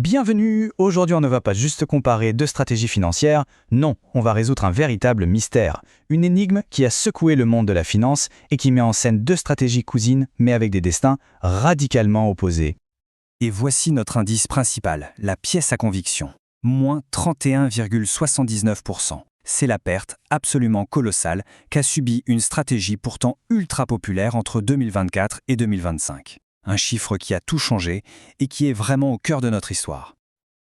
Bienvenue. Aujourd'hui, on ne va pas juste comparer deux stratégies financières, non, on va résoudre un véritable mystère, une énigme qui a secoué le monde de la finance et qui met en scène deux stratégies cousines mais avec des destins radicalement opposés. Et voici notre indice principal, la pièce à conviction. Moins 31,79%. C'est la perte absolument colossale qu'a subie une stratégie pourtant ultra populaire entre 2024 et 2025. Un chiffre qui a tout changé et qui est vraiment au cœur de notre histoire.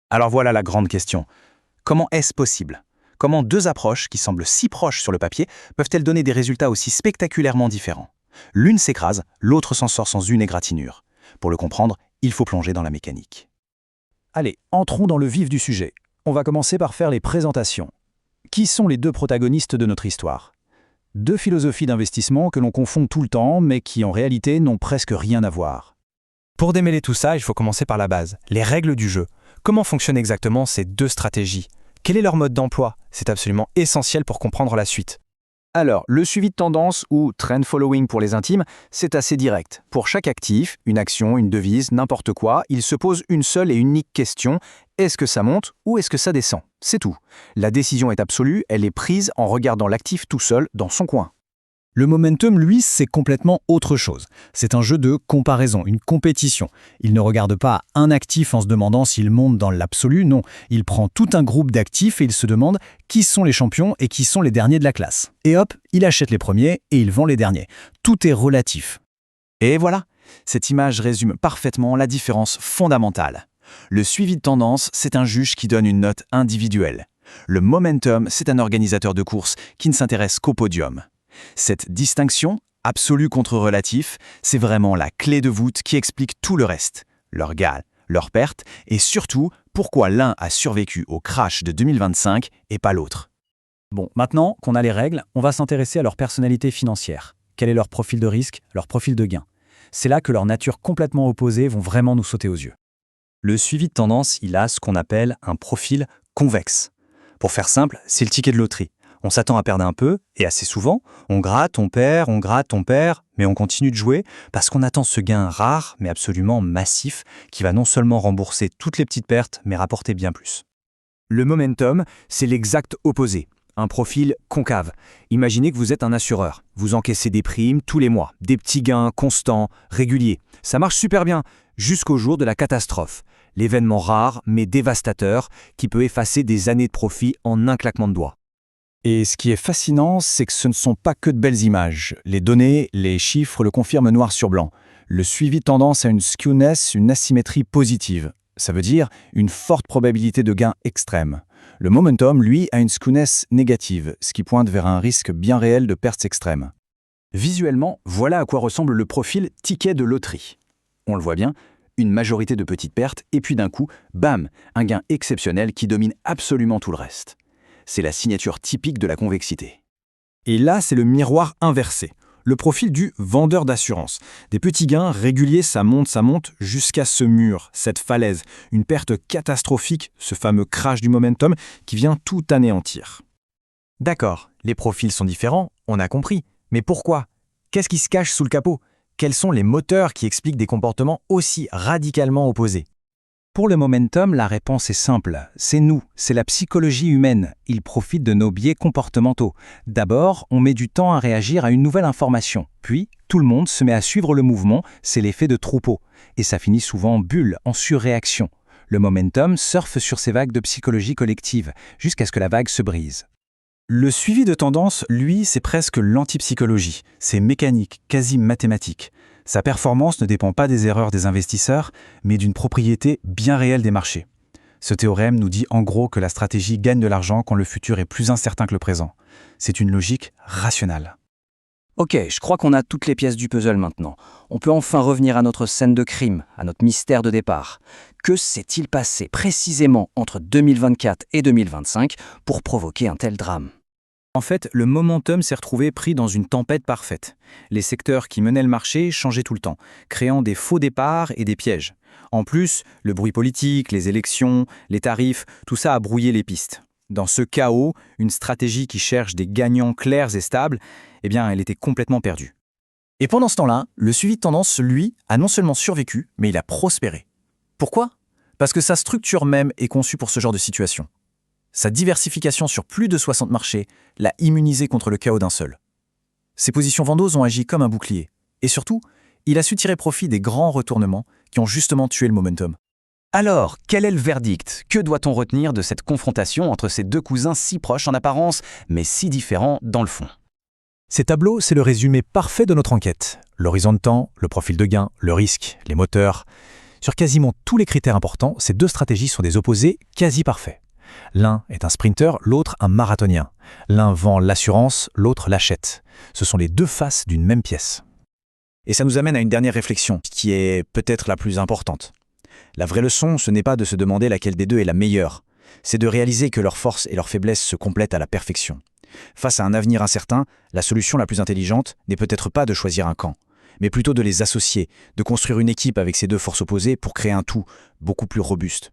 Alors voilà la grande question. Comment est-ce possible? Comment deux approches qui semblent si proches sur le papier peuvent-elles donner des résultats aussi spectaculairement différents? L'une s'écrase, l'autre s'en sort sans une égratignure. Pour le comprendre, il faut plonger dans la mécanique. Allez, entrons dans le vif du sujet. On va commencer par faire les présentations. Qui sont les deux protagonistes de notre histoire? Deux philosophies d'investissement que l'on confond tout le temps, mais qui en réalité n'ont presque rien à voir. Pour démêler tout ça, il faut commencer par la base, les règles du jeu. Comment fonctionnent exactement ces deux stratégies? Quel est leur mode d'emploi? C'est absolument essentiel pour comprendre la suite. Alors, le suivi de tendance, ou trend following pour les intimes, c'est assez direct. Pour chaque actif, une action, une devise, n'importe quoi, il se pose une seule et unique question: est-ce que ça monte ou est-ce que ça descend? C'est tout. La décision est absolue, elle est prise en regardant l'actif tout seul dans son coin. Le momentum, lui, c'est complètement autre chose. C'est un jeu de comparaison, une compétition. Il ne regarde pas un actif en se demandant s'il monte dans l'absolu, non. Il prend tout un groupe d'actifs et il se demande qui sont les champions et qui sont les derniers de la classe. Et hop, il achète les premiers et il vend les derniers. Tout est relatif. Et voilà, cette image résume parfaitement la différence fondamentale. Le suivi de tendance, c'est un juge qui donne une note individuelle. Le momentum, c'est un organisateur de course qui ne s'intéresse qu'au podium. Cette distinction, absolu contre relatif, c'est vraiment la clé de voûte qui explique tout le reste. Leurs gains, leurs pertes et surtout pourquoi l'un a survécu au crash de 2025 et pas l'autre. Bon, maintenant qu'on a les règles, on va s'intéresser à leur personnalité financière. Quel est leur profil de risque, leur profil de gain? C'est là que leurs natures complètement opposées vont vraiment nous sauter aux yeux. Le suivi de tendance, il a ce qu'on appelle un profil convexe. Pour faire simple, c'est le ticket de loterie. On s'attend à perdre un peu, et assez souvent, on gratte, on perd, mais on continue de jouer parce qu'on attend ce gain rare, mais absolument massif, qui va non seulement rembourser toutes les petites pertes, mais rapporter bien plus. Le momentum, c'est l'exact opposé. Un profil concave. Imaginez que vous êtes un assureur. Vous encaissez des primes tous les mois, des petits gains constants, réguliers. Ça marche super bien, jusqu'au jour de la catastrophe. L'événement rare, mais dévastateur, qui peut effacer des années de profit en un claquement de doigts. Et ce qui est fascinant, c'est que ce ne sont pas que de belles images. Les données, les chiffres le confirment noir sur blanc. Le suivi de tendance a une skewness, une asymétrie positive. Ça veut dire une forte probabilité de gain extrême. Le momentum, lui, a une skewness négative, ce qui pointe vers un risque bien réel de pertes extrêmes. Visuellement, voilà à quoi ressemble le profil ticket de loterie. On le voit bien, une majorité de petites pertes, et puis d'un coup, bam, un gain exceptionnel qui domine absolument tout le reste. C'est la signature typique de la convexité. Et là, c'est le miroir inversé, le profil du vendeur d'assurance. Des petits gains réguliers, ça monte, jusqu'à ce mur, cette falaise, une perte catastrophique, ce fameux crash du momentum qui vient tout anéantir. D'accord, les profils sont différents, on a compris. Mais pourquoi? Qu'est-ce qui se cache sous le capot? Quels sont les moteurs qui expliquent des comportements aussi radicalement opposés? Pour le momentum, la réponse est simple. C'est nous, c'est la psychologie humaine. Il profite de nos biais comportementaux. D'abord, on met du temps à réagir à une nouvelle information. Puis, tout le monde se met à suivre le mouvement, c'est l'effet de troupeau. Et ça finit souvent en bulle, en surréaction. Le momentum surfe sur ces vagues de psychologie collective, jusqu'à ce que la vague se brise. Le suivi de tendance, lui, c'est presque l'antipsychologie. C'est mécanique, quasi mathématique. Sa performance ne dépend pas des erreurs des investisseurs, mais d'une propriété bien réelle des marchés. Ce théorème nous dit en gros que la stratégie gagne de l'argent quand le futur est plus incertain que le présent. C'est une logique rationnelle. Ok, je crois qu'on a toutes les pièces du puzzle maintenant. On peut enfin revenir à notre scène de crime, à notre mystère de départ. Que s'est-il passé précisément entre 2024 et 2025 pour provoquer un tel drame ? En fait, le momentum s'est retrouvé pris dans une tempête parfaite. Les secteurs qui menaient le marché changeaient tout le temps, créant des faux départs et des pièges. En plus, le bruit politique, les élections, les tarifs, tout ça a brouillé les pistes. Dans ce chaos, une stratégie qui cherche des gagnants clairs et stables, elle était complètement perdue. Et pendant ce temps-là, le suivi de tendance, lui, a non seulement survécu, mais il a prospéré. Pourquoi ? Parce que sa structure même est conçue pour ce genre de situation. Sa diversification sur plus de 60 marchés l'a immunisé contre le chaos d'un seul. Ses positions vendeuses ont agi comme un bouclier. Et surtout, il a su tirer profit des grands retournements qui ont justement tué le momentum. Alors, quel est le verdict? Que doit-on retenir de cette confrontation entre ces deux cousins si proches en apparence, mais si différents dans le fond? Ces tableaux, c'est le résumé parfait de notre enquête. L'horizon de temps, le profil de gain, le risque, les moteurs. Sur quasiment tous les critères importants, ces deux stratégies sont des opposés quasi parfaits. L'un est un sprinter, l'autre un marathonien. L'un vend l'assurance, l'autre l'achète. Ce sont les deux faces d'une même pièce. Et ça nous amène à une dernière réflexion, qui est peut-être la plus importante. La vraie leçon, ce n'est pas de se demander laquelle des deux est la meilleure. C'est de réaliser que leurs forces et leurs faiblesses se complètent à la perfection. Face à un avenir incertain, la solution la plus intelligente n'est peut-être pas de choisir un camp, mais plutôt de les associer, de construire une équipe avec ces deux forces opposées pour créer un tout beaucoup plus robuste.